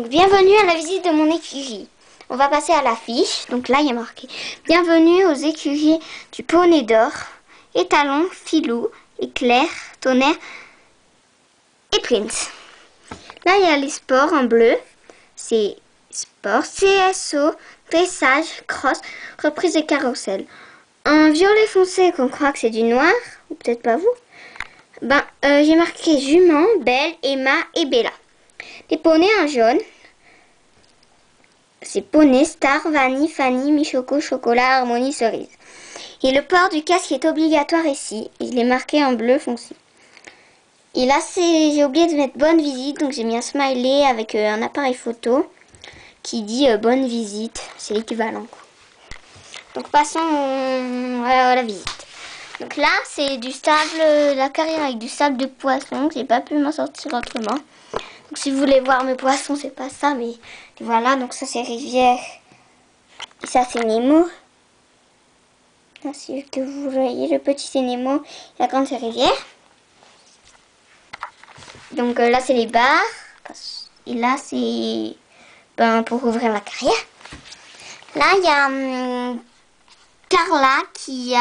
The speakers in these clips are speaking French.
Bienvenue à la visite de mon écurie. On va passer à l'affiche. Donc là, il y a marqué bienvenue aux écuries du Poney d'Or, Étalon, Filou, Éclair, Tonnerre et Prince. Là, il y a les sports en bleu. C'est sport, CSO, dressage, cross, reprise et carrousel. En violet foncé, qu'on croit que c'est du noir, ou peut-être pas vous. J'ai marqué jument, Belle, Emma et Bella. Les poneys en jaune, c'est poney, star, vanille, Fanny, michoco, chocolat, harmonie, cerise. Et le port du casque est obligatoire ici. Il est marqué en bleu foncé. Et là, j'ai oublié de mettre bonne visite, donc j'ai mis un smiley avec un appareil photo qui dit bonne visite. C'est l'équivalent. Donc passons à la visite. Donc là, c'est du sable, la carrière avec du sable de poisson. J'ai pas pu m'en sortir autrement. Donc si vous voulez voir mes poissons, c'est pas ça, mais voilà. Donc ça, c'est rivière. Et ça, c'est Nemo. Là, si que vous voyez, le petit, c'est Nemo. La grande, c'est rivière. Donc là, c'est les barres. Et là, c'est pour ouvrir la carrière. Là, il y a Carla qui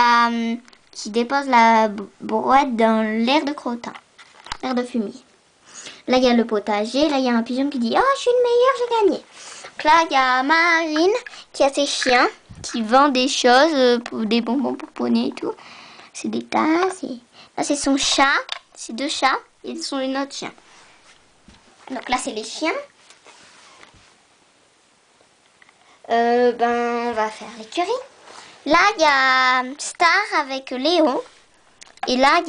dépose la brouette dans l'air de crottin, l'air de fumier. Là, il y a le potager. Là, il y a un pigeon qui dit « Oh, je suis une meilleure, j'ai gagné ». Donc là, il y a Marine qui a ses chiens, qui vend des choses, pour des bonbons pour poney et tout. C'est des tasses. Là, c'est son chat. C'est 2 chats et une autre chien. Donc là, c'est les chiens. On va faire l'écurie. Là, il y a Star avec Léo. Et là, il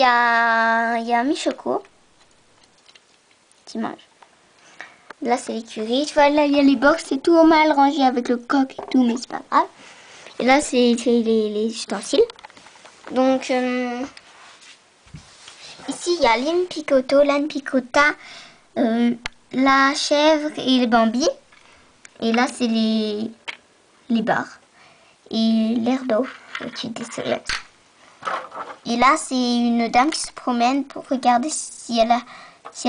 y a Michoco qui mange. Là, c'est l'écurie. Tu vois, là, il y a les box. C'est tout mal rangé avec le coq et tout, mais c'est pas grave. Et là, c'est les ustensiles. Donc, ici, il y a l'âne picoto, l'âne picota, la chèvre et les bambis. Et là, c'est les barres. Et l'air d'eau au-dessus des soleils. Et là, c'est une dame qui se promène pour regarder si elle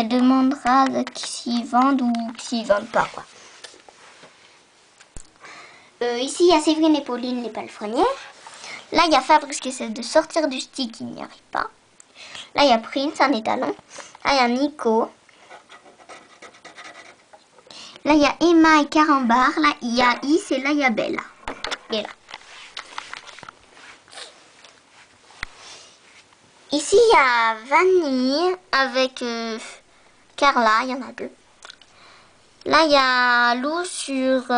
demandera s'ils vendent ou s'ils vendent pas, quoi. Ici, il y a Séverine et Pauline, les palefrenières. Là, il y a Fabrice qui essaie de sortir du stick, il n'y arrive pas. Là, il y a Prince, un étalon. Là, il y a Nico. Là, il y a Emma et Carambar. Là, il y a Is et là, il y a Bella. Bella. Ici, il y a Vanille avec Carla, il y en a 2. Là, il y a Lou sur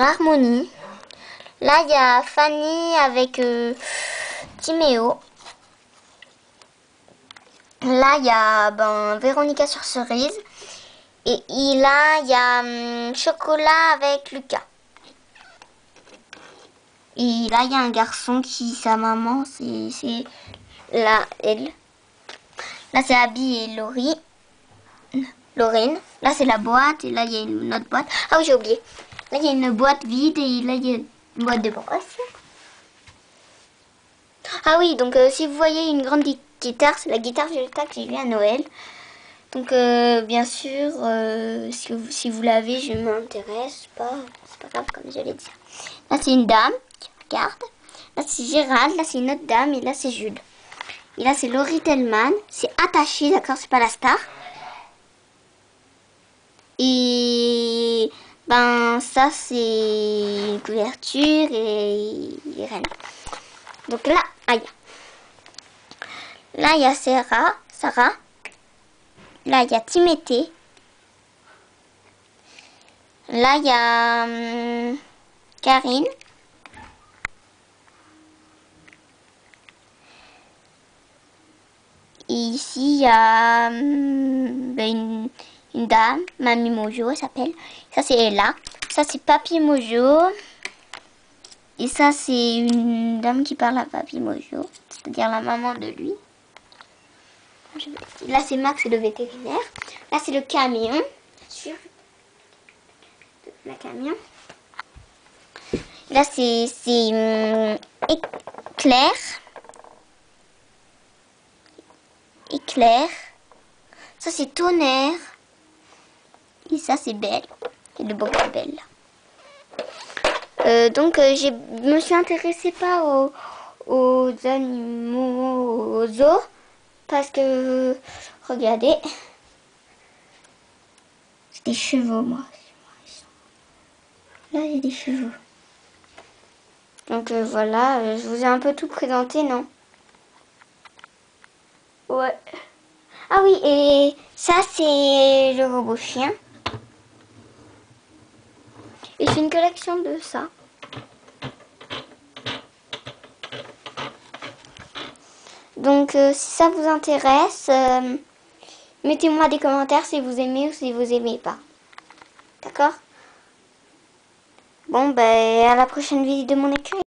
Harmonie. Là, il y a Fanny avec Timéo. Là, il y a Véronica sur Cerise. Et là, il y a Chocolat avec Lucas. Et là, il y a un garçon sa maman, c'est là, elle. Là, c'est Abby et Lorraine. Là, c'est la boîte. Et là, il y a une autre boîte. Ah oui, j'ai oublié. Là, il y a une boîte vide. Et là, il y a une boîte de brosse. Ah oui, donc si vous voyez une grande guitare, c'est la guitare Violetta que j'ai eue à Noël. Donc, bien sûr, si vous l'avez, je m'intéresse. C'est pas grave, comme je l'ai dit. Là, c'est une dame qui regarde. Là, c'est Gérald. Là, c'est une autre dame. Et là, c'est Jules. Et là, c'est Laurie Tellman. C'est attaché, d'accord, c'est pas la star. Et ça, c'est une couverture et Irène. Donc là, aïe. Là, il y a Sarah. Là, il y a Timothée. Là, il y a Karine. Et ici, il y a une dame, Mamie Mojo, elle s'appelle. Ça, c'est Ella. Ça, c'est Papy Mojo. Et ça, c'est une dame qui parle à Papy Mojo, c'est-à-dire la maman de lui. Là, c'est Max, c'est le vétérinaire. Là, c'est le camion, bien sûr. Le camion. Là, c'est Éclair. Ça, c'est Tonnerre. ça c'est Belle. Et le beau Belle. Donc je me suis intéressée pas aux animaux, aux zoos, parce que regardez, j'ai des chevaux moi. Là il y a des chevaux. Donc voilà, je vous ai un peu tout présenté, non? Ouais. Ah oui, et ça c'est le robot chien. Et j'ai une collection de ça. Donc si ça vous intéresse, mettez-moi des commentaires si vous aimez ou si vous aimez pas. D'accord? Bon, ben à la prochaine visite de mon écrit.